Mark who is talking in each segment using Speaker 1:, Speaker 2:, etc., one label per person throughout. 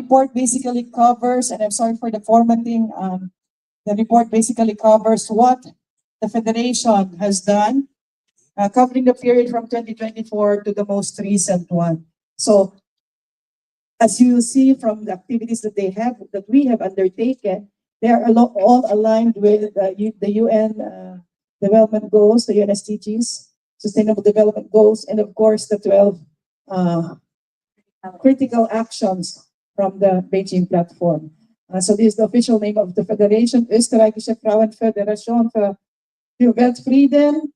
Speaker 1: report basically covers, and I'm sorry for the formatting, the report basically covers what the Federation has done, covering the period from 2024 to the most recent one. So, as you see from the activities that we have undertaken, they are all aligned with the UN development goals, the UN SDGs, Sustainable Development Goals, and of course the 12 critical actions from the Beijing platform. So this is the official name of the Federation, Österreichische Frauenföderation für Weltfrieden.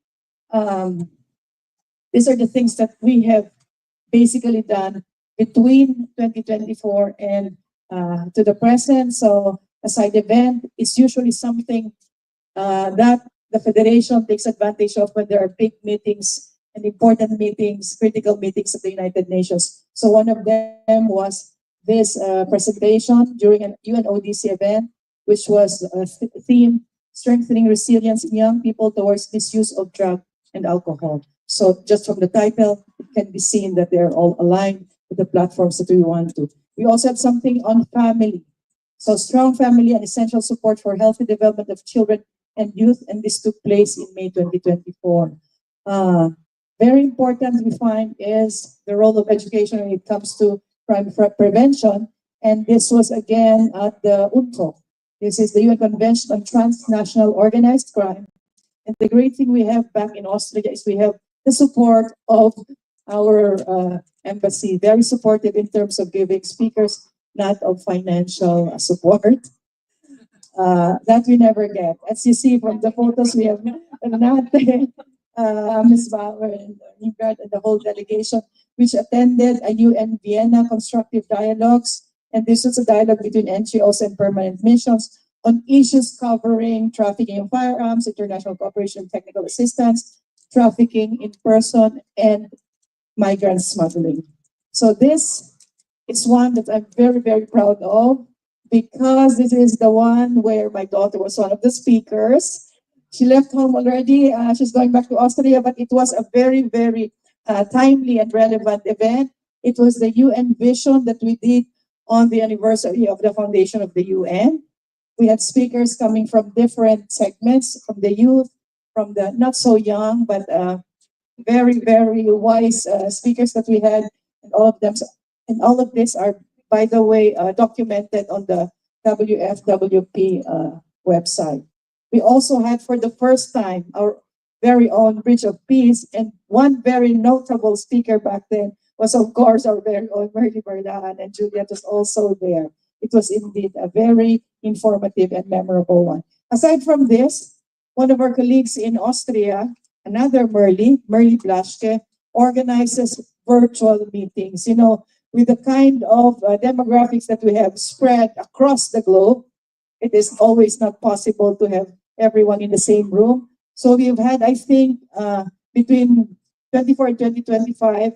Speaker 1: These are the things that we have basically done between 2024 and to the present. So a side event is usually something that the Federation takes advantage of when there are big meetings and important meetings, critical meetings of the United Nations. So one of them was this presentation during an UNODC event, which was a theme, strengthening resilience in young people towards misuse of drug and alcohol. So just from the title, it can be seen that they're all aligned with the platforms that we want to. We also have something on family. So strong family and essential support for healthy development of children and youth, and this took place in May 2024. Very important, we find, is the role of education when it comes to crime prevention, and this was again at the UNCO. This is the UN Convention on Transnational Organized Crime, and the great thing we have back in Austria is we have the support of our embassy, very supportive in terms of giving speakers, not of financial support. That we never get. As you see from the photos, we have nothing. Ms. Bauer and Ingrid and the whole delegation, which attended a UN Vienna constructive dialogues. And this was a dialogue between NGOs and permanent missions on issues covering trafficking in firearms, international cooperation, technical assistance, trafficking in person, and migrant smuggling. So this is one that I'm very, very proud of, because this is the one where my daughter was one of the speakers. She left home already. She's going back to Austria, but it was a very, very timely and relevant event. It was the UN vision that we did on the anniversary of the foundation of the UN. We had speakers coming from different segments, from the youth, from the not so young, but very, very wise speakers that we had, and all of them. And all of these are, by the way, documented on the Wfwpi website. We also had, for the first time, our very own Bridge of Peace, and one very notable speaker back then was, of course, our very own Merly Bardahan, and Juliet was also there. It was indeed a very informative and memorable one. Aside from this, one of our colleagues in Austria, another Merly Blaschke, organizes virtual meetings. You know, with the kind of demographics that we have spread across the globe, it is always not possible to have everyone in the same room. So we've had, I think, between 24 and 2025,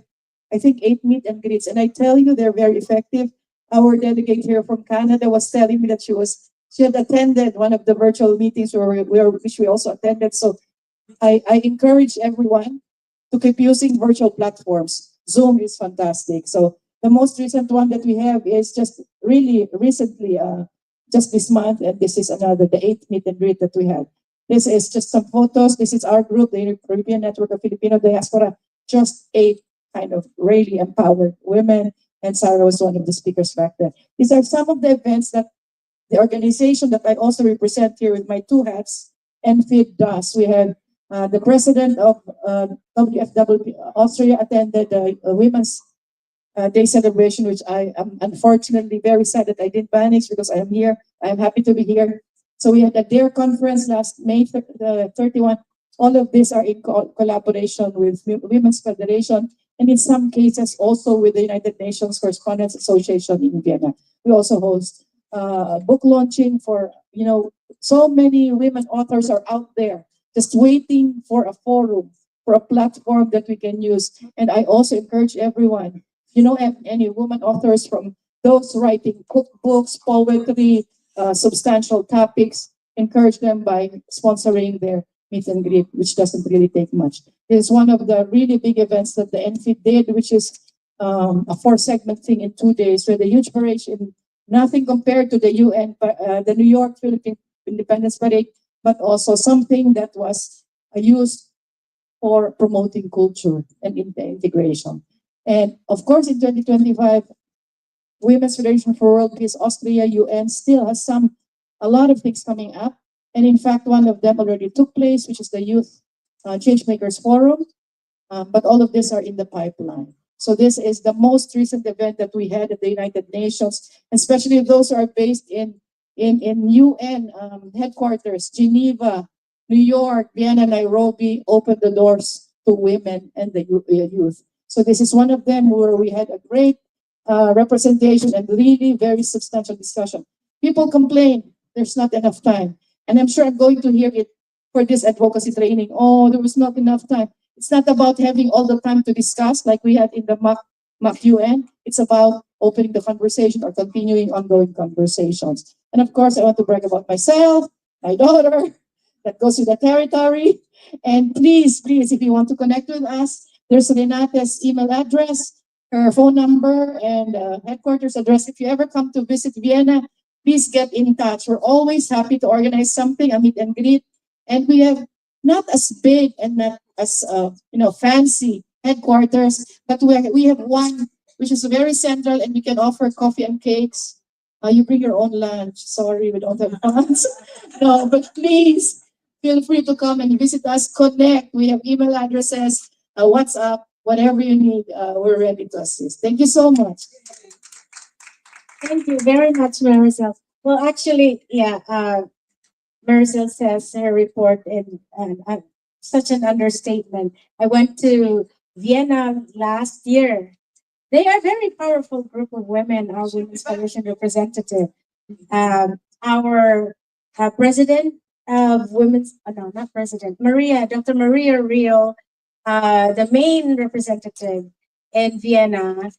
Speaker 1: I think 8 meet and greets. And I tell you, they're very effective. Our delegate here from Canada was telling me that she had attended one of the virtual meetings which we also attended. So I encourage everyone to keep using virtual platforms. Zoom is fantastic. So the most recent one that we have is just really recently, just this month, and this is another, the 8th meet and greet that we had. This is just some photos. This is our group, the European Network of Filipino Diaspora, just 8 kind of really empowered women, and Sarah was one of the speakers back then. These are some of the events that the organization that I also represent here with my 2 hats, NFID, does. We had the president of WFWP Austria attended the Women's Day celebration, which I am unfortunately very sad that I didn't manage, because I am here. I am happy to be here. So we had a DARE conference last May 31. All of these are in collaboration with Women's Federation, and in some cases also with the United Nations Correspondents Association in Vienna. We also host book launching for, you know, so many women authors are out there just waiting for a forum, for a platform that we can use. And I also encourage everyone, you know, any women authors, from those writing cookbooks, poetry, substantial topics, encourage them by sponsoring their meet and greet, which doesn't really take much. It is one of the really big events that the NFID did, which is a four-segment thing in 2 days with a huge parade, in nothing compared to the UN, the New York Philippine Independence Parade, but also something that was used for promoting culture and integration. And of course, in 2025, Women's Federation for World Peace, Austria, UN still has a lot of things coming up. And in fact, one of them already took place, which is the Youth Changemakers Forum. But all of these are in the pipeline. So this is the most recent event that we had at the United Nations, especially those who are based in UN headquarters, Geneva, New York, Vienna, Nairobi, opened the doors to women and the youth. So this is one of them where we had a great representation and really very substantial discussion. People complain there's not enough time. And I'm sure I'm going to hear it for this advocacy training. Oh, there was not enough time. It's not about having all the time to discuss like we had in the MAC UN. It's about opening the conversation or continuing ongoing conversations. And of course, I want to brag about myself, my daughter, that goes with the territory. And please, please, if you want to connect with us, there's Renate's email address, her phone number, and headquarters address. If you ever come to visit Vienna, please get in touch. We're always happy to organize something, a meet and greet. And we have not as big and not as fancy headquarters, but we have one which is very central, and you can offer coffee and cakes. You bring your own lunch. Sorry, we don't have funds. No, but please feel free to come and visit us. Connect. We have email addresses, WhatsApp, whatever you need. We're ready to assist. Thank you so much.
Speaker 2: Thank you very much, Maricel. Well, actually, yeah, Maricel says her report in such an understatement. I went to Vienna last year. They are a very powerful group of women, our Women's Coalition representative. Our president of Women's, no, not president, Dr. Maria Rio, the main representative in Vienna.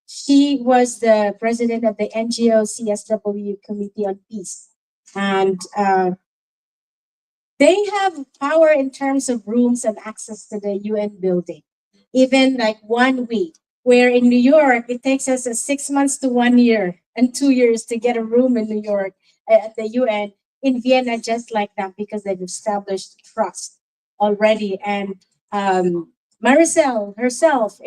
Speaker 2: She was the president of the NGO CSW Committee on Peace. And they have power in terms of rooms and access to the UN building. Even like 1 week, where in New York, it takes us 6 months to 1 year and 2 years to get a room in New York at the UN. In Vienna, just like that, because they've established trust already. And Maricel herself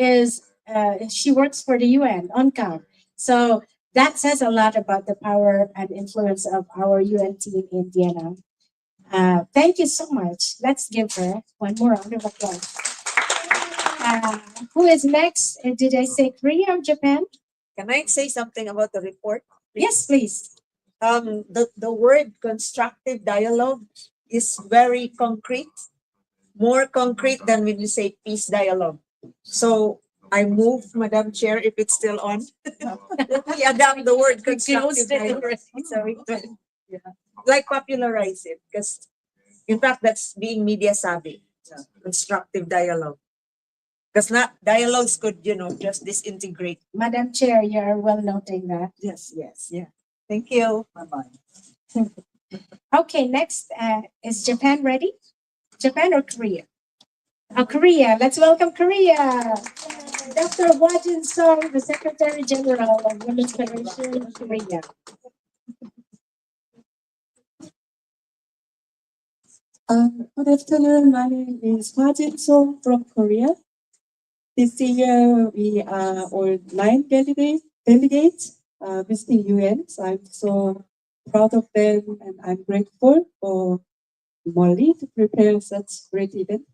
Speaker 2: she works for the UN, UNCAV. So that says a lot about the power and influence of our UN team in Vienna. Thank you so much. Let's give her one more round of applause. Who is next? Did I say Korea or Japan?
Speaker 3: Can I say something about the report?
Speaker 2: Yes, please.
Speaker 3: The word constructive dialogue is very concrete, more concrete than when you say peace dialogue. So I move, Madam Chair, if it's still on. We adapt the word constructive dialogue.
Speaker 2: Sorry.
Speaker 3: Yeah. Like popularize it, because in fact that's being media savvy. Constructive dialogue. Because not dialogues could, just disintegrate.
Speaker 2: Madam Chair, you're well noting that.
Speaker 3: Yes, yeah. Thank you. Bye-bye.
Speaker 2: Okay, next, is Japan ready? Japan or Korea? Oh, Korea. Let's welcome Korea. Dr. Wajin Song, the Secretary General of Women's Federation of Korea.
Speaker 4: Good afternoon. My name is Hwajin Song from Korea. This year we are all 9 delegates visiting UN. So I'm so proud of them, and I'm grateful for Molly to prepare such great event.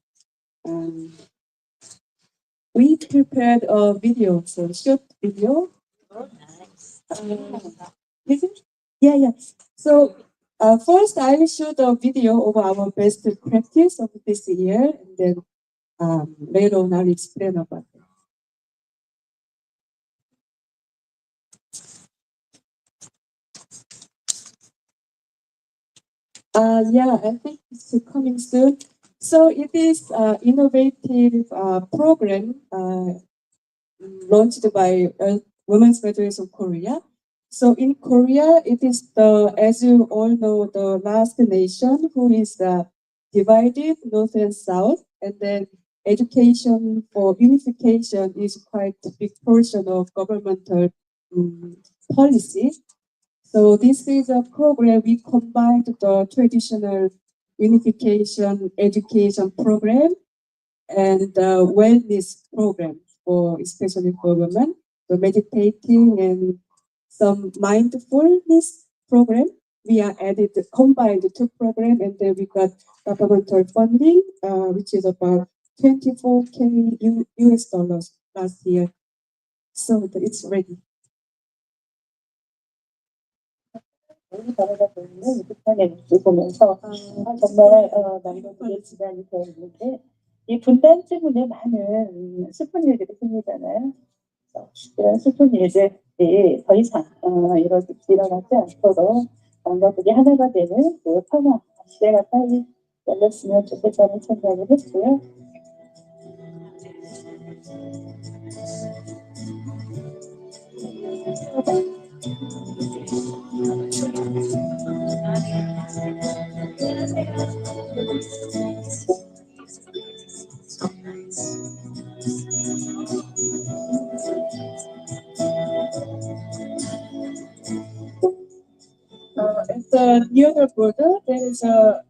Speaker 4: We prepared a video, so short video. Is it? Yeah. So first, I will show the video of our best practice of this year, and then later on, I'll explain about it. Yeah, I think it's coming soon. So it is innovative program launched by Women's Federation of Korea. So in Korea, it is as you all know, the last nation who is divided north and south, and then education for unification is quite a big portion of governmental policy. So this is a program we combined the traditional unification education program and the wellness program for especially for women, the meditating and some mindfulness program. We are added combined the two program and then we got governmental funding, which is about 24K US dollars last year. So it's ready.
Speaker 1: 우리 나라가 보이는 북한의 모습을 보면서 정말 나이가 되게 지장이 되어 있는데 이 분단 때문에 많은 슬픈 일들이 생기잖아요. 그래서 이런 슬픈 일들이 더 이상 일어나지 않도록 남자들이 하나가 되는 그 평화 시대가 빨리 열렸으면 좋겠다는 생각을 했고요.
Speaker 4: At the near the border, there is a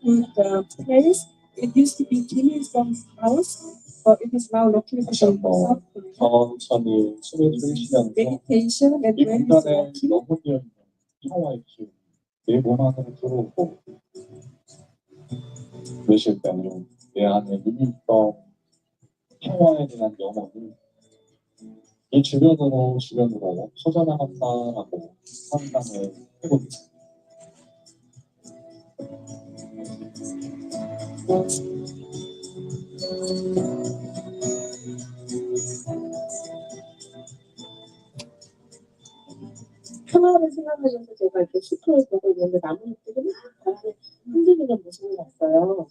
Speaker 4: good place. It used to be Kim Il-sung's house, but it is now located in South Korea.
Speaker 5: 천천히 숨을 들이쉬면서
Speaker 4: Meditation and
Speaker 5: 이
Speaker 4: wellness
Speaker 5: 공간에
Speaker 4: walking.
Speaker 5: 영혼이 평화의 기운, 내 몸 안으로 들어오고 그러실 때는 내 안에 이미 있던 평화에 대한 영혼이 이 주변으로 퍼져나간다라고 상상을 해봅니다.
Speaker 1: 평화를 생각하면서 제가 이렇게 숲을 보고 있는데 나뭇잎들이 막 흔들리는 모습이 났어요.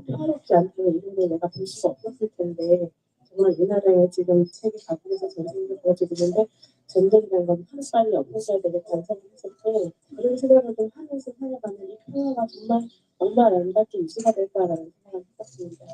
Speaker 1: 평화롭지 않고 이런 걸 내가 볼 수가 없었을 텐데 정말 이 나라에 지금 세계 각국에서 전쟁이 벌어지고 있는데 전쟁이라는 건 하루빨리 없어져야 되겠다는 생각을 했을 때 그런 생각을 좀 하면서 살아가는 이 평화가 정말 얼마나 아름답게 유지가 될까라는 생각을 했었습니다.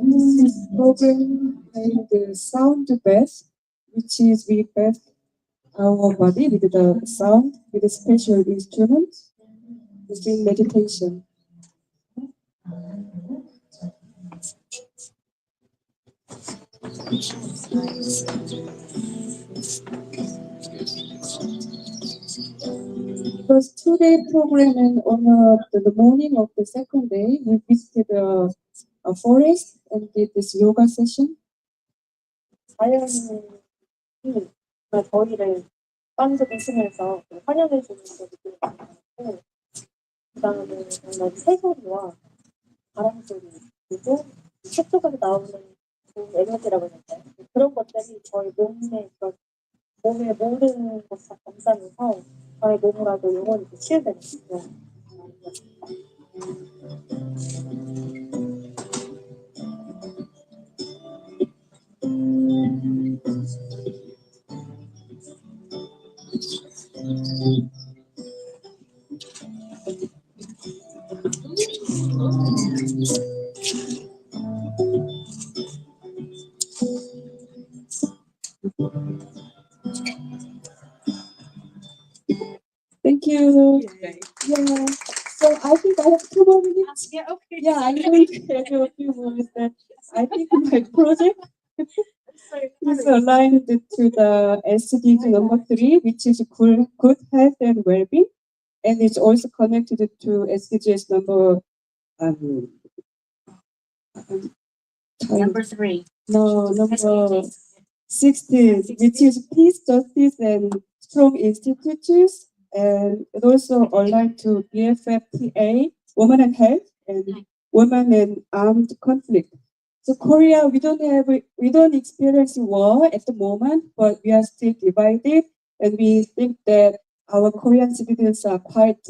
Speaker 4: This is program named the sound bath, which is we bath our body with the sound with a special instrument during meditation. It was 2-day program and on the morning of the second day we visited a forest and did this yoga session.
Speaker 1: 자연이 정말 저희를 빵도 있으면서 환영해 주는 것도 느끼고 그다음에 정말 새소리와 바람 소리 그리고 책 속에서 나오는 그 에너지라고 해야 될까요? 그런 것들이 저희 몸의 모든 것을 다 감싸면서 저희 몸이라도 영원히 치유되는 거죠.
Speaker 4: Thank you. Yeah. So I think I have 2 more minutes.
Speaker 2: Yeah, okay.
Speaker 4: Yeah, I'm going to tell you a few words that I think my project is aligned to the SDG number 3, which is good health and well-being, and it's also connected to SDGs number
Speaker 2: Number 3.
Speaker 4: no number 16, which is peace, justice, and strong institutions, and it also aligned to BFFTA, women and health, and women and armed conflict. So Korea, we don't experience war at the moment, but we are still divided, and we think that our Korean citizens are quite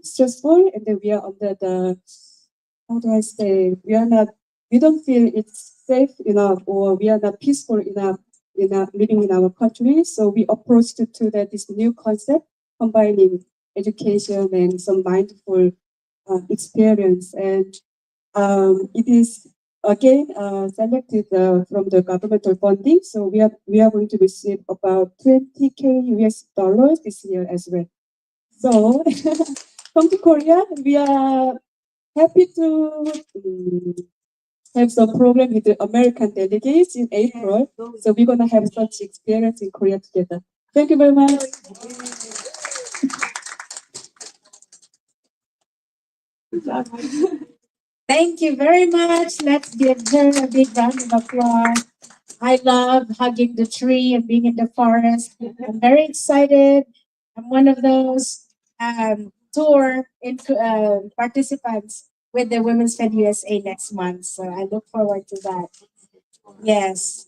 Speaker 4: stressful, and then we are under the, how do I say, we don't feel it's safe enough, or we are not peaceful enough living in our country. So we approached to that this new concept, combining education and some mindful experience, and it is again selected from the governmental funding. So we are going to receive about 20K US dollars this year as well. So come to Korea. We are happy to have some program with the American delegates in April. So we're gonna have such experience in Korea together. Thank you very much.
Speaker 2: Thank you very much. Let's give her a big round of applause. I love hugging the tree and being in the forest. I'm very excited. I'm one of those tour participants with the Women's Fed USA next month. So I look forward to that. Yes.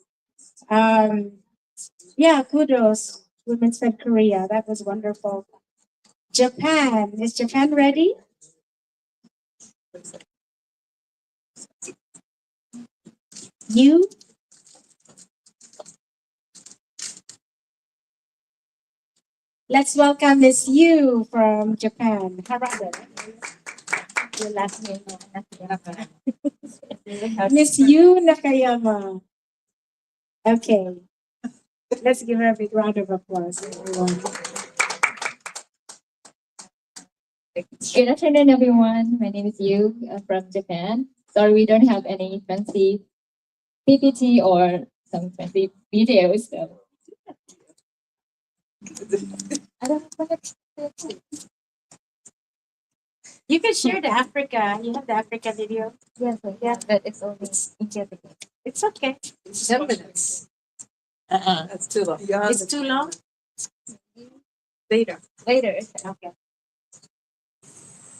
Speaker 2: Yeah, kudos. Women's Fed Korea. That was wonderful. Japan. Is Japan ready? You? Let's welcome Miss Yu from Japan. Harada. Your last name. Miss Yu Nakayama. Okay. Let's give her a big round of applause, everyone.
Speaker 6: Good afternoon, everyone. My name is Yu from Japan. Sorry, we don't have any fancy PPT or some fancy videos. So I don't want to.
Speaker 2: You can share the Africa. You have the Africa video.
Speaker 6: Yes, yeah, but it's only in Japanese.
Speaker 2: It's okay.
Speaker 3: 10 minutes.
Speaker 2: That's too long. It's too long?
Speaker 3: Later.
Speaker 6: Later.
Speaker 2: Okay.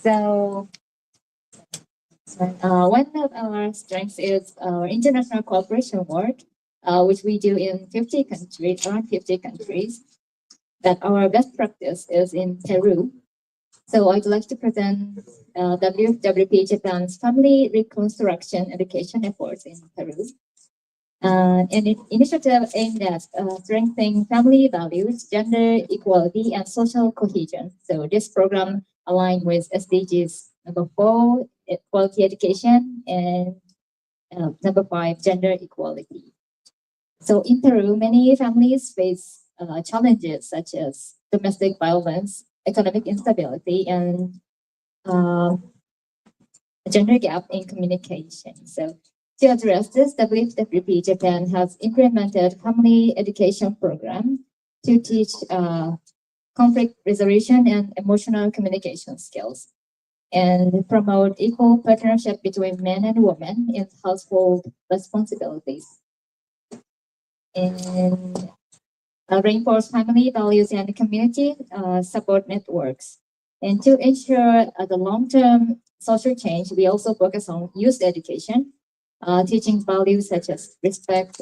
Speaker 6: So one of our strengths is our international cooperation work, which we do in 50 countries, around 50 countries. That our best practice is in Peru. So I'd like to present WFWP Japan's family reconstruction education efforts in Peru. An initiative aimed at strengthening family values, gender equality, and social cohesion. So this program aligned with SDGs number 4, quality education, and number 5, gender equality. So in Peru, many families face challenges such as domestic violence, economic instability, and gender gap in communication. So to address this, WFWP Japan has implemented family education program to teach conflict resolution and emotional communication skills, and promote equal partnership between men and women in household responsibilities, and reinforce family values and community support networks. And to ensure the long-term social change, we also focus on youth education, teaching values such as respect,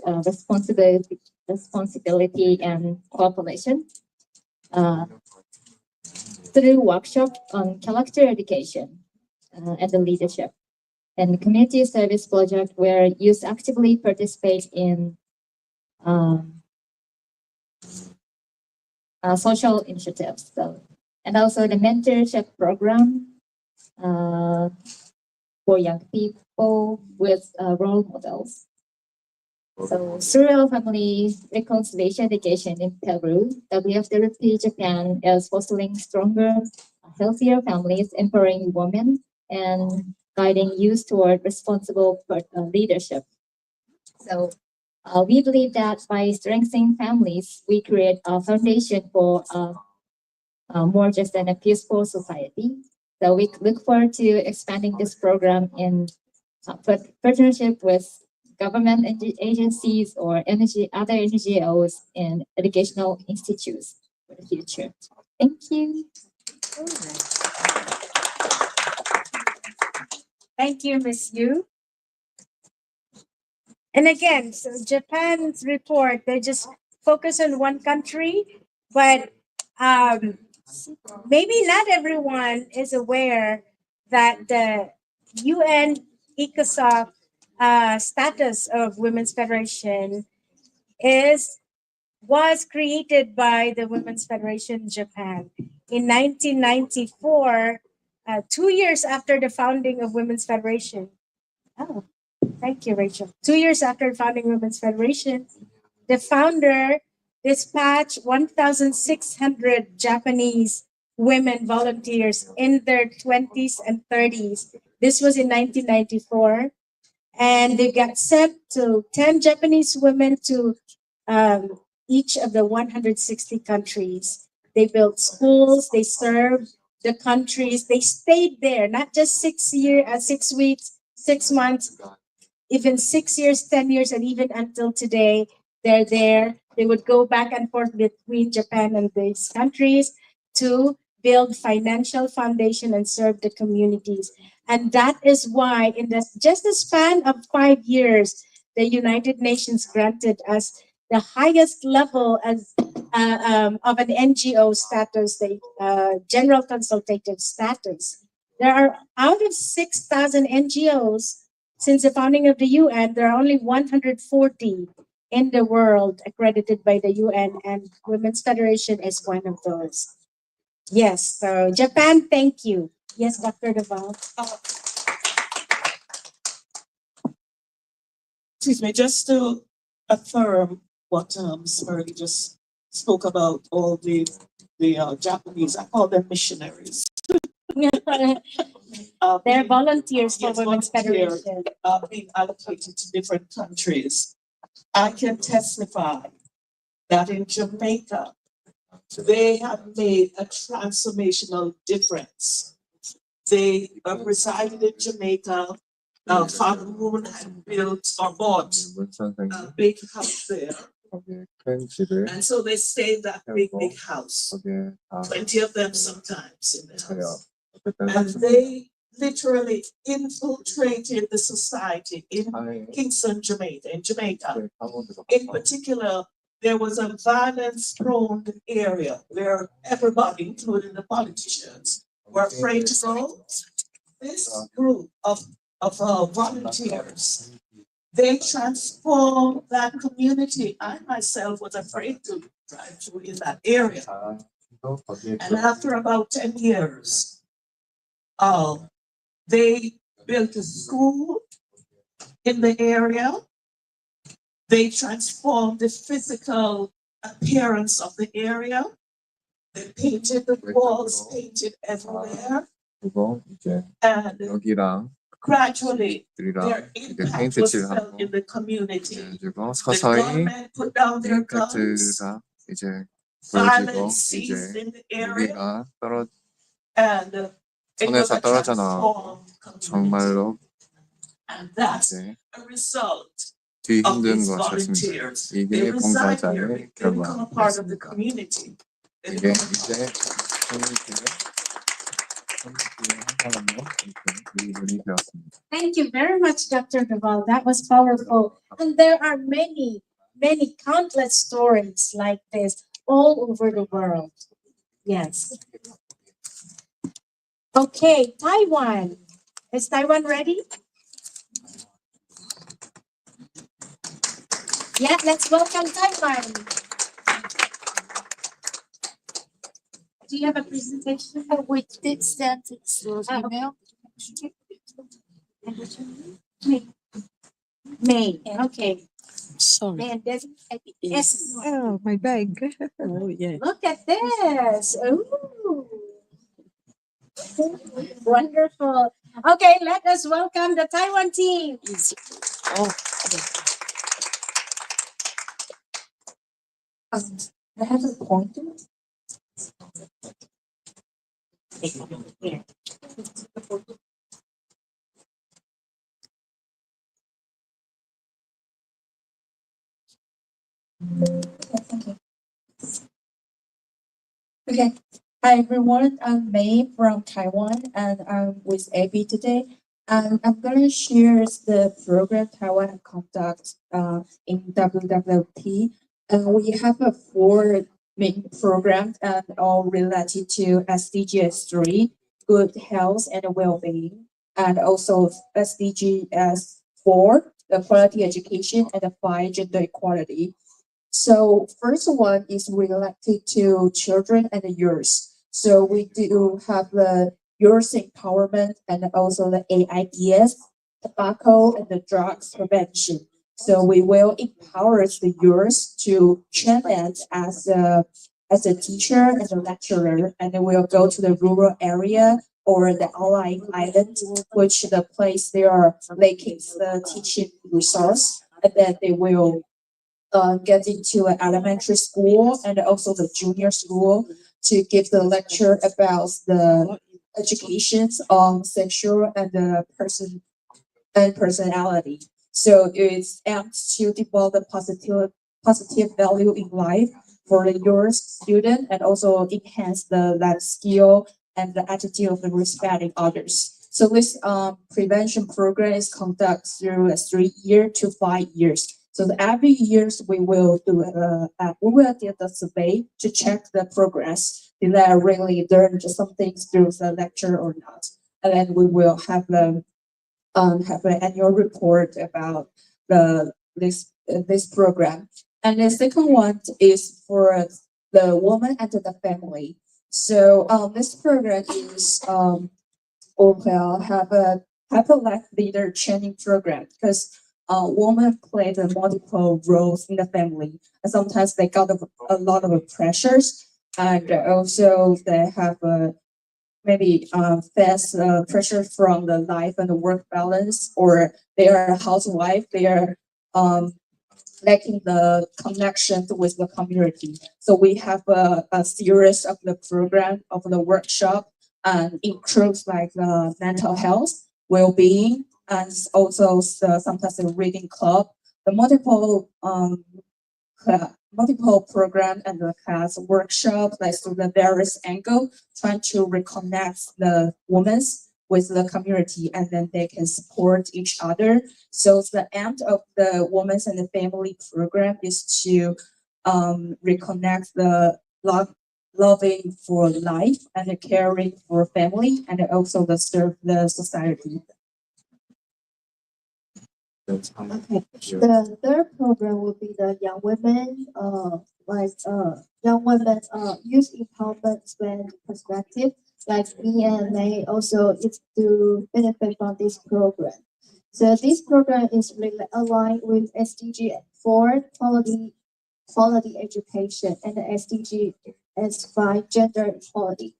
Speaker 6: responsibility, and cooperation uh, through workshop on character education and the leadership, and community service project where youth actively participate in social initiatives. So, and also the mentorship program for young people with role models. So, through family reconciliation education in Peru, WFWP Japan is fostering stronger, healthier families, empowering women, and guiding youth toward responsible leadership. So, we believe that by strengthening families, we create a foundation for more just than a peaceful society. So we look forward to expanding this program in partnership with government agencies or other NGOs and educational institutes for the future. Thank you.
Speaker 2: Thank you, Miss Yu. And again, so Japan's report, they just focus on one country, but maybe not everyone is aware that the UN ECOSOC status of Women's Federation was created by the Women's Federation Japan in 1994, 2 years after the founding of Women's Federation. Oh, thank you, Rachel. 2 years after founding Women's Federation, the founder dispatched 1,600 Japanese women volunteers in their 20s and 30s. This was in 1994. And they got sent to 10 Japanese women to um, each of the 160 countries. They built schools, they served the countries, they stayed there, not just 6 weeks, 6 months, even 6 years, 10 years, and even until today, they're there. They would go back and forth between Japan and these countries to build financial foundation and serve the communities. And that is why, in just the span of 5 years, the United Nations granted us the highest level of an NGO status, the General Consultative status. There are out of 6,000 NGOs since the founding of the UN, there are only 140 in the world accredited by the UN, and Women's Federation is one of those. Yes, so Japan, thank you. Yes, Dr. Deval.
Speaker 7: Excuse me, just to affirm what Smurley just spoke about, all the Japanese, I call them missionaries.
Speaker 2: They're volunteers for
Speaker 7: Yes,
Speaker 2: Women's
Speaker 7: volunteers.
Speaker 2: Federation.
Speaker 7: Being allocated to different countries. I can testify that in Jamaica, they have made a transformational difference. They resided in Jamaica. Father Moon had built or bought a big house there. And so they stayed in that big house. 20 of them sometimes in the house. And they literally infiltrated the society in Kingston, Jamaica. In particular, there was a violence-prone area where everybody, including the politicians, were afraid to go. This group of volunteers, they transformed that community. I myself was afraid to drive through in that area. And after about 10 years, they built a school in the area. They transformed the physical appearance of the area. They painted the walls, painted everywhere. And gradually, their impact was felt in the community. The government put down their guns. Violence ceased in the area. And it was a transformed community. And that's a result of these volunteers. They reside here. They become a part of the community. They become a
Speaker 2: Thank you very much, Dr. Deval. That was powerful. And there are many, many countless stories like this all over the world. Yes. Okay, Taiwan. Is Taiwan ready? Yeah, let's welcome Taiwan. Do you have a presentation?
Speaker 8: We did send it through email.
Speaker 2: May. Okay.
Speaker 8: Sorry.
Speaker 2: Man, yes.
Speaker 8: Oh, my bag. Oh, yeah.
Speaker 2: Look at this. Ooh. Wonderful. Okay, let us welcome the Taiwan team.
Speaker 8: Oh,
Speaker 2: I have a pointer. Here.
Speaker 9: Thank you. Okay. Hi everyone, I'm May from Taiwan and I'm with AB today. And I'm gonna share the program Taiwan conducts in WWP. And we have a four main programs and all related to SDGs 3, good health and well-being, and also SDGs 4, the quality education and the 5, gender equality. So first one is related to children and youth. So we do have the youth empowerment and also the AIDS, tobacco and the drugs prevention. So we will empower the youth to train as a teacher and a lecturer, and then we'll go to the rural area or the outlying island, which the place they are lacking the teaching resource, and then they will get into an elementary school and also the junior school to give the lecture about the educations on sexual and personality. So it's aimed to develop the positive value in life for the your student and also enhance the life skill and the attitude of the respecting others. So this prevention program is conducted through a 3 year to 5 years. So every years we will do the survey to check the progress. Did they really learn some things through the lecture or not? And then we will have an annual report about this program. And the second one is for the woman and the family. So this program is will have a life leader training program because women play the multiple roles in the family. And sometimes they got a lot of pressures, and also they have maybe face pressure from the life and the work balance, or they are a housewife, they are um, lacking the connection with the community. So we have a series of the program of the workshop and includes like mental health, well-being, and also sometimes a reading club. The multiple program and the class workshop, like through the various angle, trying to reconnect the women with the community, and then they can support each other. So the aim of the women's and the family program is to reconnect the loving for life and the caring for family, and also the serve the society. Okay. The third program will be the young women, young women, youth empowerment and perspective. Like me and May also is to benefit from this program. So this program is really aligned with SDG 4, quality education, and the SDG S5, gender equality.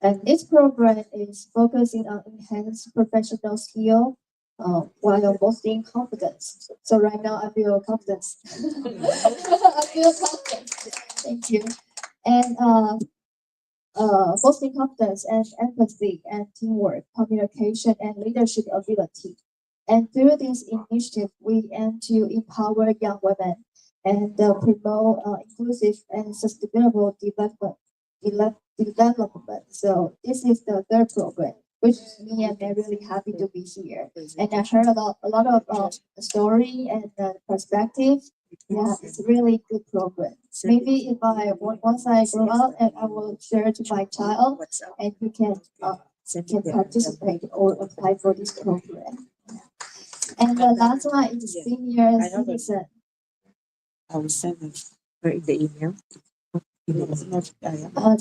Speaker 9: And this program is focusing on enhanced professional skill while boosting confidence. So right now I feel confidence. I feel confidence. Thank you. And boosting confidence and empathy and teamwork, communication and leadership ability. And through this initiative, we aim to empower young women and promote inclusive and sustainable development. So this is the third program, which me and I'm really happy to be here. And I heard a lot of story and perspective. Yeah, it's a really good program. Maybe if once I grow up, and I will share to my child, and you can participate or apply for this program. And the last one is senior citizen.
Speaker 3: I will send it in the email.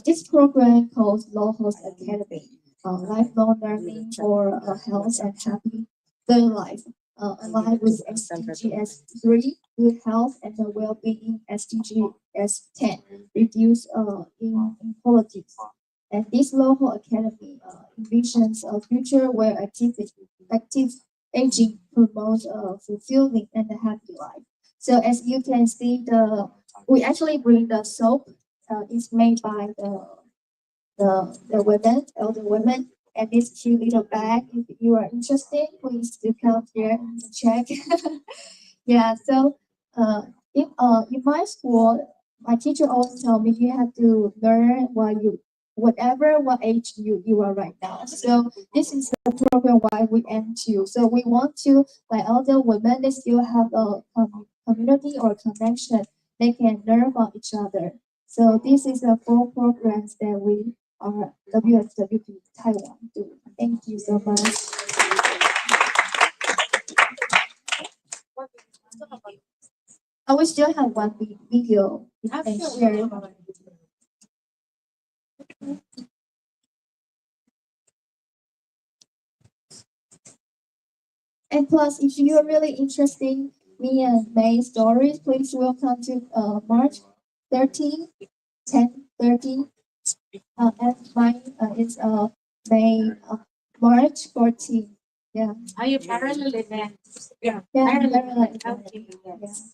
Speaker 9: This program called Law Host Academy, lifelong learning for health and happy third life. Aligned with SDGs 3, good health and well-being, SDGs 10, reduce inequalities. And this local academy envisions a future where active aging promotes a fulfilling and a happy life. So as you can see, we actually bring the soap. It's made by the women, elder women, and this cute little bag. If you are interested, please do come here and check. Yeah, so
Speaker 6: in my school, my teacher always tell me you have to learn while you whatever what age you are right now. So this is the program why we aim to. So we want to like elder women they still have a community or connection. They can learn from each other. So this is the four programs that we are WFWP Taiwan do. Thank you so much. I will still have one video and share. And plus, if you are really interested me and May's stories, please welcome to March 13, 10, 13. And mine is May March 14. Yeah.
Speaker 2: Are you parallel event?
Speaker 6: Yeah,
Speaker 2: Parallel
Speaker 6: parallel
Speaker 2: event.
Speaker 6: event.
Speaker 2: Okay, yes.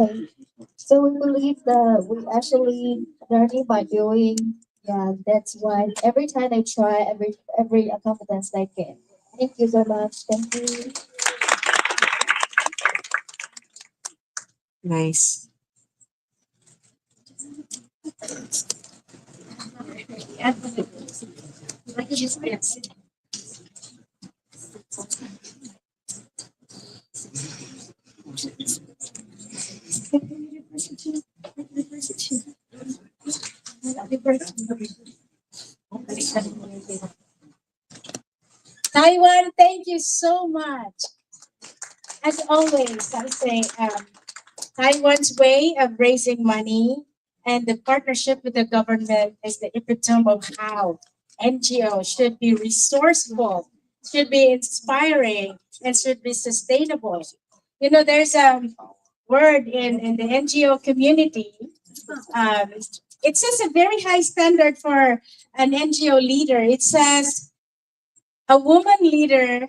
Speaker 6: Okay. So we believe that we actually learning by doing. Yeah, that's why every time they try, every confidence they gain. Thank you so much. Thank you.
Speaker 3: Nice.
Speaker 2: Taiwan, thank you so much. As always, I say Taiwan's way of raising money and the partnership with the government is the epitome of how NGO should be resourceful, should be inspiring, and should be sustainable. You know, there's a word in the NGO community. Um, it says a very high standard for an NGO leader. It says a woman leader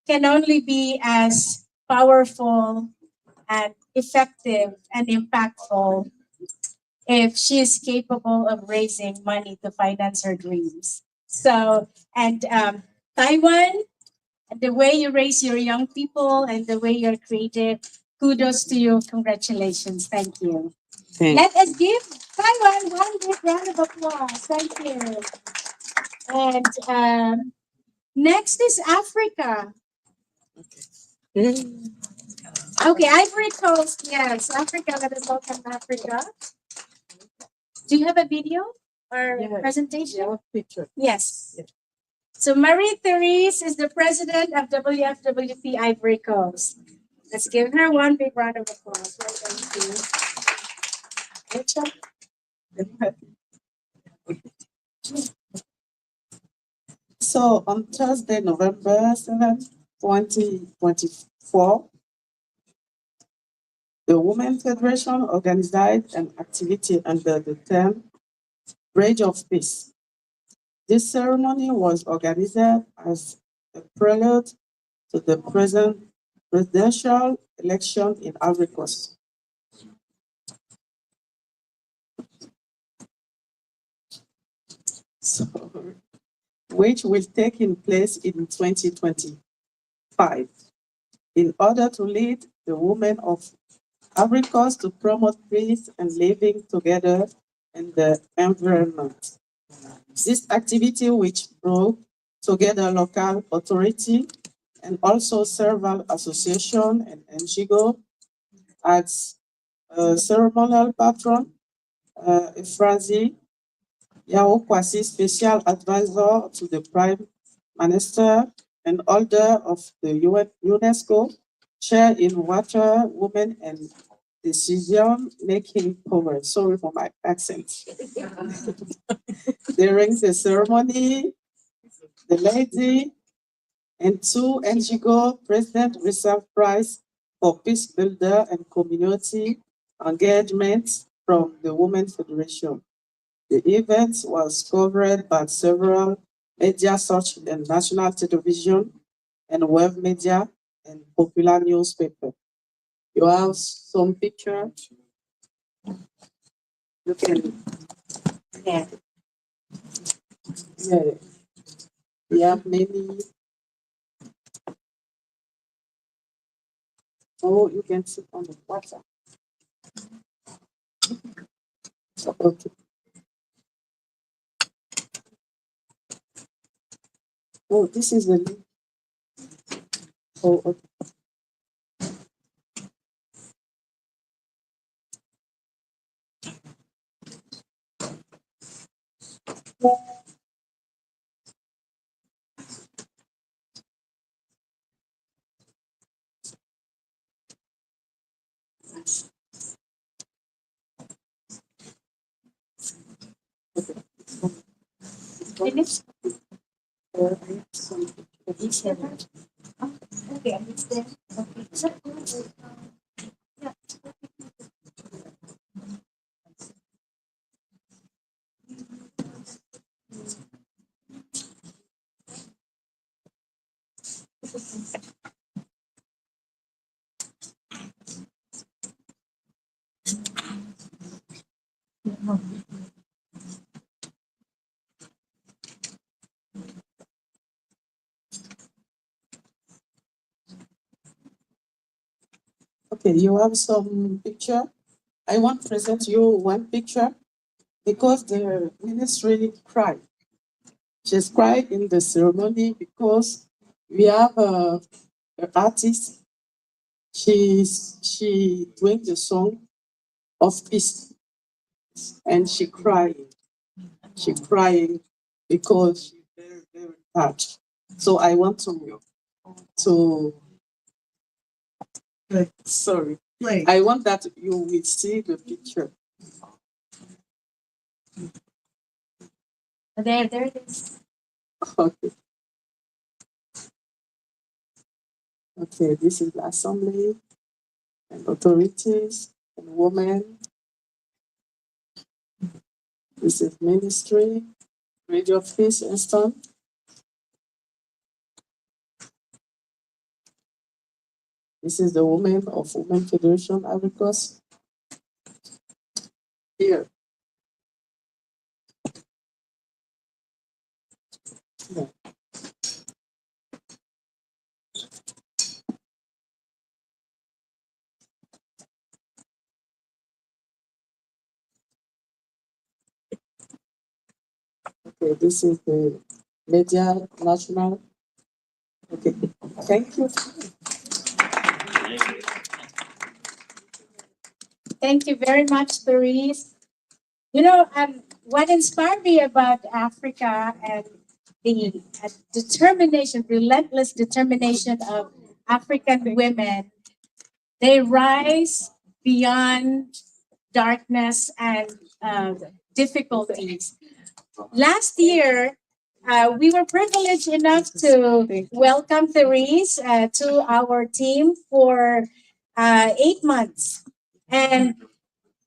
Speaker 2: can only be as powerful and effective and impactful if she is capable of raising money to finance her dreams. So, and Taiwan, the way you raise your young people and the way you're creative, kudos to you. Congratulations. Thank you. Let us give Taiwan one big round of applause. Thank you. And next is Africa. Okay, Ivory Coast. Yes, Africa. Let us welcome Africa. Do you have a video or presentation?
Speaker 7: Picture.
Speaker 2: Yes. So Marie Therese is the president of WFWP Ivory Coast. Let's give her one big round of applause. Well done,
Speaker 7: So on Thursday, November 7th, 2024, the Women Federation organized an activity under the theme Bridge of Peace. This ceremony was organized as a prelude to the present presidential election in Ivory Coast. So, which will take in place in 2025 in order to lead the women of Ivory Coast to promote peace and living together in the environment. This activity, which brought together local authority and also several associations and NGO as a ceremonial patron, Efrazi Yao Kwasi, special advisor to the Prime Minister and holder of the UNESCO chair in water, women, and decision-making power. Sorry for my accent. During the ceremony, the lady and two NGO president received prize for peace builder and community engagement from the Women Federation. The event was covered by several media such as national television and web media and popular newspaper. You have some picture. You can, yeah. We have many. Oh, you can sit on the WhatsApp. Okay. Oh, this is the link. Oh, okay.
Speaker 2: Finish?
Speaker 7: I have some picture.
Speaker 2: Okay, it's there. Okay.
Speaker 7: Okay, you have some picture. I want to present you one picture. because the ministry cried. She's cried in the ceremony because we have an artist. She doing the song of peace, and she crying. She crying because she's very, very touched. So I want to sorry. I want that you will see the picture.
Speaker 2: There it is.
Speaker 7: Okay. Okay, this is the assembly and authorities and women. This is ministry, Radio of Peace, Instant. This is the women of Women Federation Ivory Coast. Here. Yeah. Okay, this is the Media National. Okay, thank you.
Speaker 2: Thank you very much, Therese. You know, what inspired me about Africa and the determination, relentless determination of African women, they rise beyond darkness and difficulties. Last year, we were privileged enough to welcome Therese to our team for 8 months. And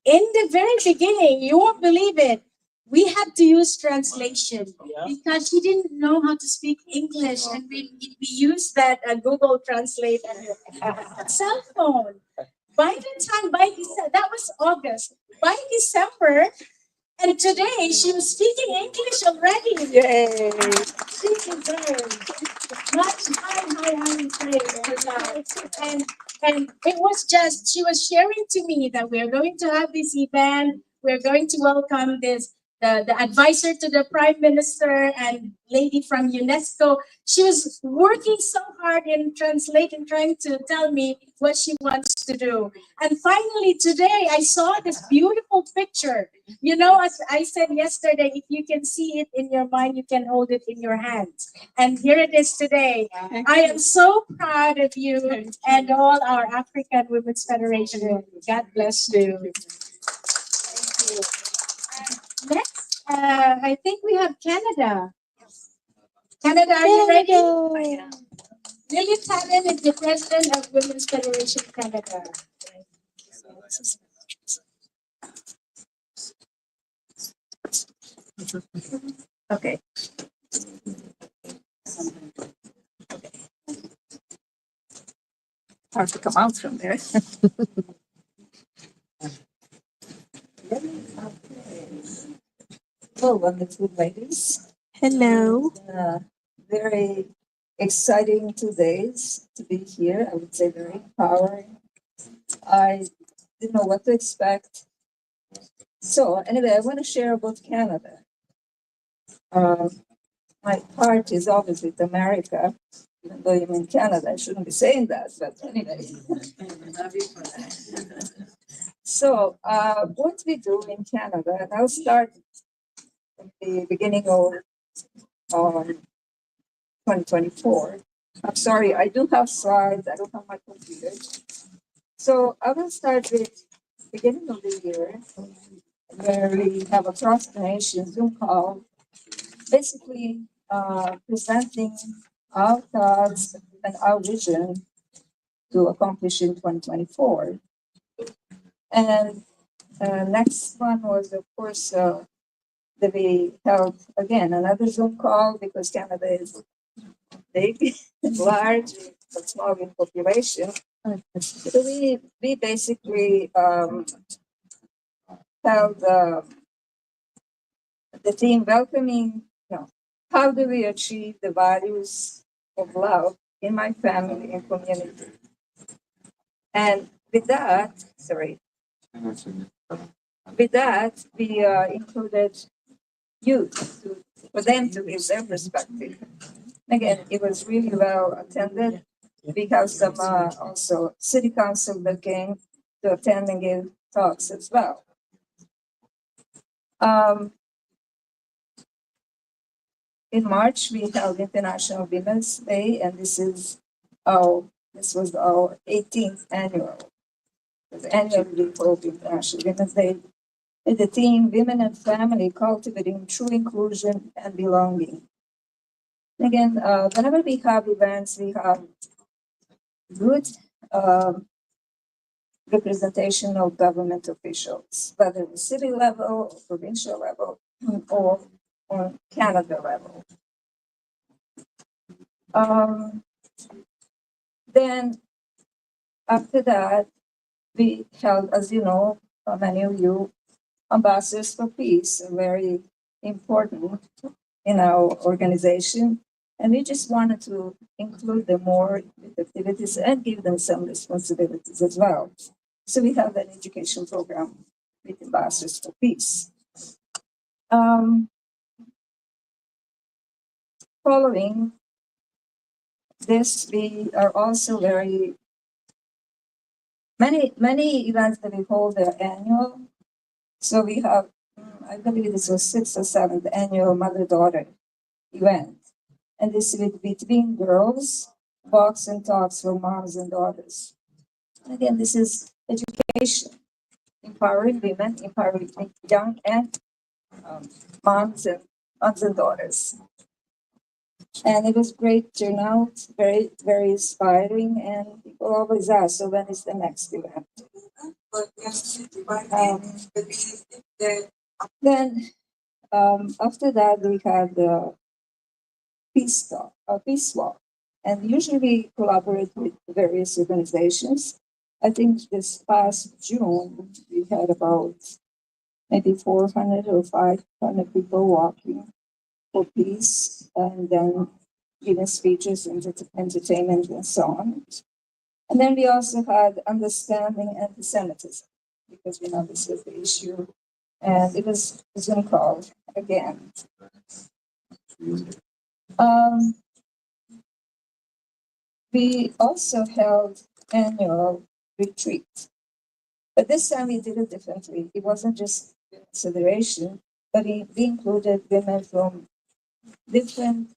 Speaker 2: in the very beginning, you won't believe it, we had to use translation because she didn't know how to speak English. And we used that Google Translate and cell phone. That was August. By December, and today she was speaking English already. Yay! She deserves much high praise for that. And it was just, she was sharing to me that we're going to have this event. We're going to welcome the advisor to the prime minister and lady from UNESCO. She was working so hard in translating, trying to tell me what she wants to do. And finally today I saw this beautiful picture. You know, as I said yesterday, if you can see it in your mind, you can hold it in your hands. And here it is today. I am so proud of you and all our African Women's Federation. God bless you. Thank you. And next, I think we have Canada. Canada, are you ready? Lily Tannen is the president of Women's Federation Canada. Okay. Hard to come out from there.
Speaker 3: Oh, wonderful ladies.
Speaker 8: Hello.
Speaker 3: Very exciting 2 days to be here. I would say very empowering. I didn't know what to expect. So anyway, I want to share about Canada. My heart is always with America, even though I'm in Canada. I shouldn't be saying that, but anyway. So what we do in Canada, and I'll start at the beginning of 2024. I'm sorry, I do have slides. I don't have my computer. So I will start with beginning of the year, where we have a cross nation Zoom call, basically presenting our thoughts and our vision to accomplish in 2024. And next one was, of course, that we held again another Zoom call because Canada is big, large, but small in population. So we basically held the team welcoming, how do we achieve the values of love in my family and community? And with that, sorry. with that, we included youth for them to give their perspective. Again, it was really well attended. We have some also city council that came to attend and give talks as well. In March, we held International Women's Day, and this was our 18th annual. It was annually called International Women's Day. With the theme Women and Family Cultivating True Inclusion and Belonging. Again, whenever we have events, we have good representation of government officials, whether at the city level, or provincial level, or on Canada level. Then after that, we held, as you know, many of you, ambassadors for peace, very important in our organization. And we just wanted to include them more with activities and give them some responsibilities as well. So we have an education program with ambassadors for peace. Following this, we are also many events that we hold are annual. So we have, I believe this was 6th or 7th annual mother-daughter event. And this is between girls, walks and talks for moms and daughters. And again, this is education, empowering women, empowering young and moms and daughters. And it was great turnout, very, very inspiring, and people always ask, so when is the next event? Then after that, we had the peace walk, and usually we collaborate with various organizations. I think this past June, we had about maybe 400 or 500 people walking for peace, and then giving speeches, entertainment, and so on. And then we also had understanding anti-Semitism, because we know this is the issue, and it was Zoom call again. We also held annual retreat, but this time we did it differently. It wasn't just consideration, but we included women from different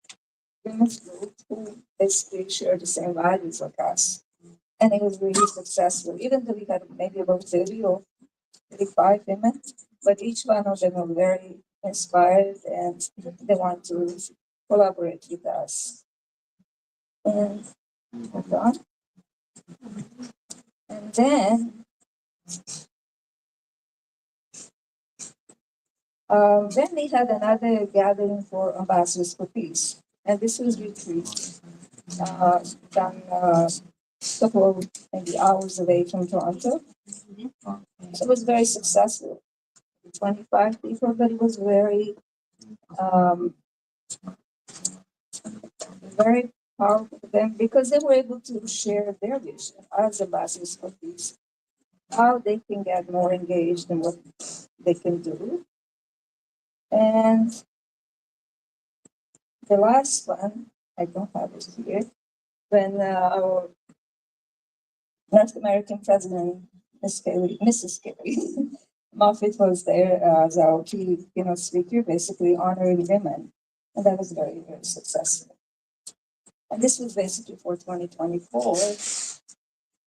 Speaker 3: women's groups who basically share the same values like us. And it was really successful, even though we had maybe about 30 or 35 women, but each one of them were very inspired and they want to collaborate with us. And hold on. And then we had another gathering for ambassadors for peace, and this was retreat done couple of maybe hours away from Toronto. So it was very successful. 25 people, but it was very powerful for them because they were able to share their vision as ambassadors for peace, how they can get more engaged in what they can do. And the last one, I don't have it here, when our North American president, Mrs. Kerry Moffitt was there as our key speaker, basically honoring women. And that was very, very successful. And this was basically for 2024.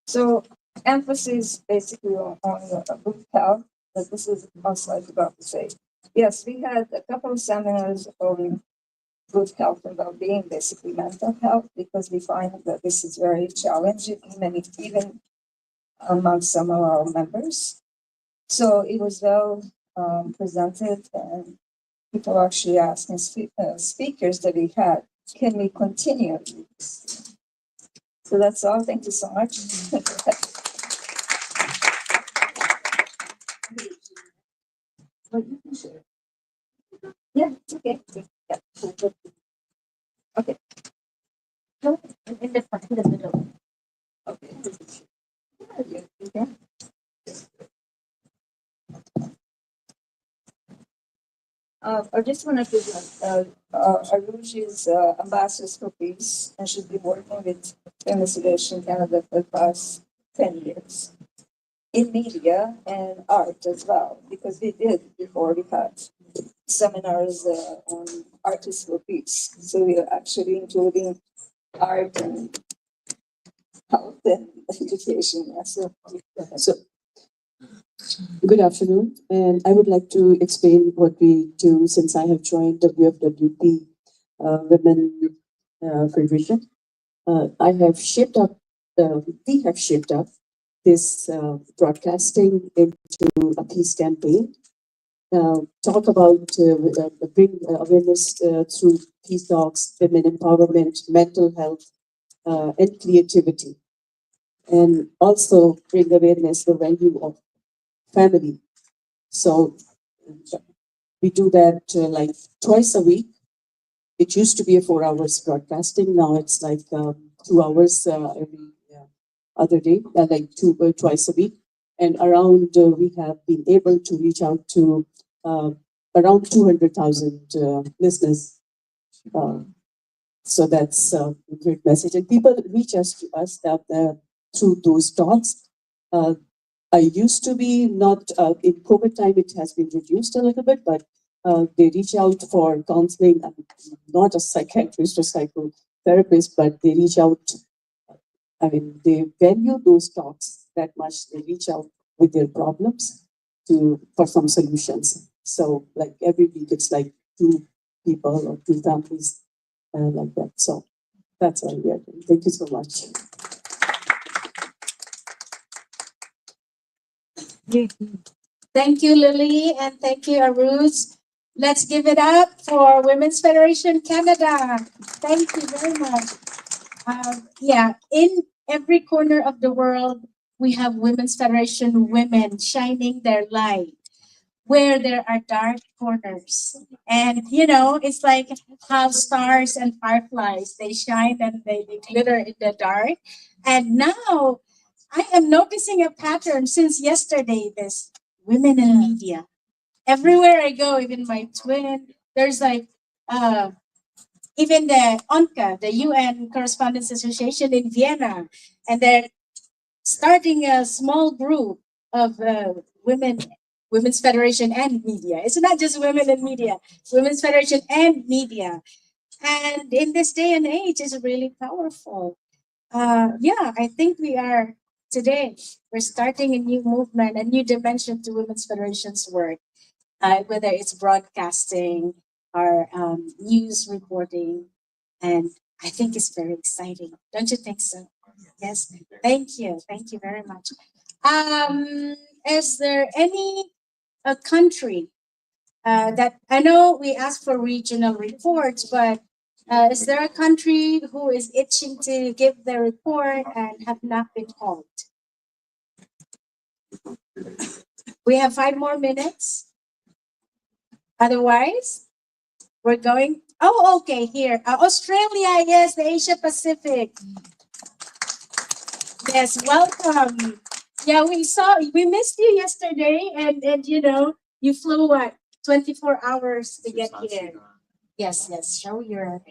Speaker 3: So emphasis basically on good health, but this is also I forgot to say. Yes, we had a couple of seminars on good health and well-being, basically mental health, because we find that this is very challenging, even among some of our members. So it was well presented, and people actually asking speakers that we had, can we continue? So that's all. Thank you so much. Well, you can share. Yeah, okay. Yeah. Okay. No, in the middle. Okay. Yeah, you can.
Speaker 10: I just want to give Aruj is ambassador for peace and she's been working with Feminist Leadership Canada for the past 10 years in media and art as well, because we did before we had seminars on artists for peace. So we are actually including art and health and education. Yeah,
Speaker 4: So, good afternoon, and I would like to explain what we do since I have joined WFWP Women Federation. I have shaped up, we have shaped up this broadcasting into a peace campaign. Talk about bring awareness through peace talks, women empowerment, mental health, and creativity, and also bring awareness the value of family. So we do that like twice a week. It used to be a 4 hours broadcasting. Now it's like 2 hours every other day, like twice a week. And around we have been able to reach out to around 200,000 listeners. Uh, so that's a great message. And people reach us to us that through those talks. Uh, I used to be not in COVID time. It has been reduced a little bit, but they reach out for counseling. I'm not a psychiatrist or psychotherapist, but they reach out. I mean, they value those talks that much. They reach out with their problems for some solutions. So, like every week, it's like 2 people or 2 families like that. So that's all we are doing. Thank you so much.
Speaker 2: Thank you, Lily, and thank you, Aruj. Let's give it up for Women's Federation Canada. Thank you very much. Yeah, in every corner of the world, we have Women's Federation women shining their light where there are dark corners. And, you know, it's like how stars and fireflies, they shine and they glitter in the dark. And now I am noticing a pattern since yesterday, this women in media. Everywhere I go, even my twin, there's like, even the ONCA, the UN Correspondence Association in Vienna, and they're starting a small group of Women's Federation and Media. It's not just women and media, Women's Federation and Media. And in this day and age, it's really powerful. Yeah, I think we are today, we're starting a new movement, a new dimension to Women's Federation's work, whether it's broadcasting or news reporting. And I think it's very exciting. Don't you think so? Yes. Thank you. Thank you very much. Is there any country that I know we asked for regional reports, but is there a country who is itching to give their report and have not been called? We have 5 more minutes. Otherwise, we're going. Oh, okay. Here, Australia. Yes, the Asia Pacific. Yes, welcome. Yeah, we missed you yesterday, and you know, you flew what 24 hours to get here. Yes, yes. Show your.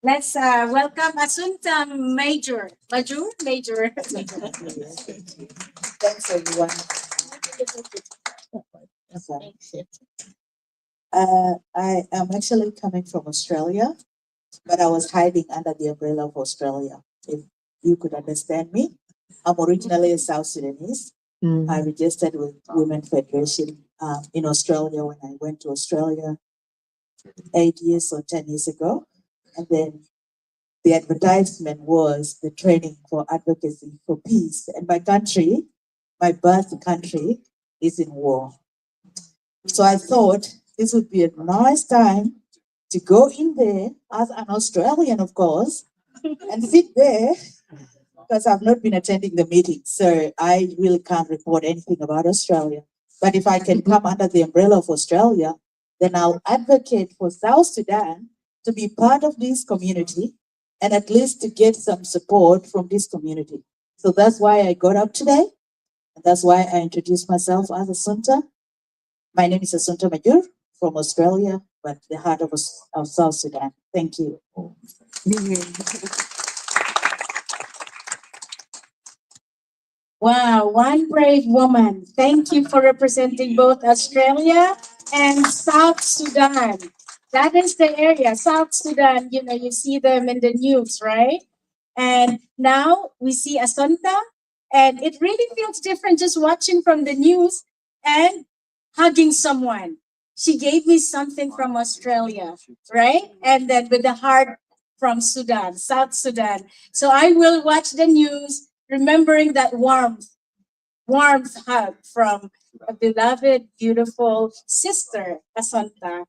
Speaker 2: Let's welcome Asunta Major. Major.
Speaker 11: Thanks, everyone. I am actually coming from Australia, but I was hiding under the umbrella of Australia. If you could understand me, I'm originally a South Sudanese. I registered with Women Federation in Australia when I went to Australia 8 years or 10 years ago. And then the advertisement was the training for advocacy for peace. And my country, my birth country, is in war. So I thought this would be a nice time to go in there as an Australian, of course, and sit there because I've not been attending the meeting. So I really can't report anything about Australia. But if I can come under the umbrella of Australia, then I'll advocate for South Sudan to be part of this community and at least to get some support from this community. So that's why I got up today. And that's why I introduced myself as Asunta. My name is Asunta Majur from Australia, but the heart of South Sudan. Thank you.
Speaker 2: Wow, one brave woman. Thank you for representing both Australia and South Sudan. That is the area, South Sudan. You know, you see them in the news, right? And now we see Asanta, and it really feels different just watching from the news and hugging someone. She gave me something from Australia, right? And then with the heart from Sudan, South Sudan. So I will watch the news, remembering that warmth hug from a beloved, beautiful sister, Asanta.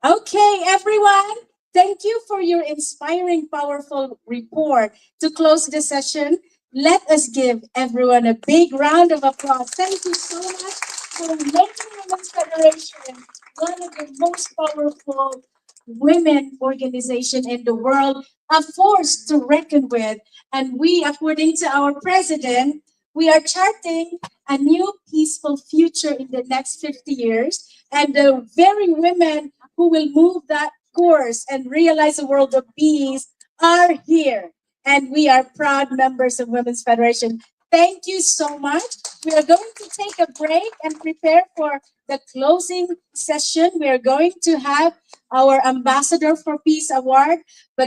Speaker 2: Okay, everyone. Thank you for your inspiring, powerful report. To close the session, let us give everyone a big round of applause. Thank you so much for making Women's Federation one of the most powerful women organization in the world, a force to reckon with. And we, according to our president, we are charting a new peaceful future in the next 50 years. And the very women who will move that course and realize a world of peace are here. And we are proud members of Women's Federation. Thank you so much. We are going to take a break and prepare for the closing session. We are going to have our Ambassador for Peace Award. But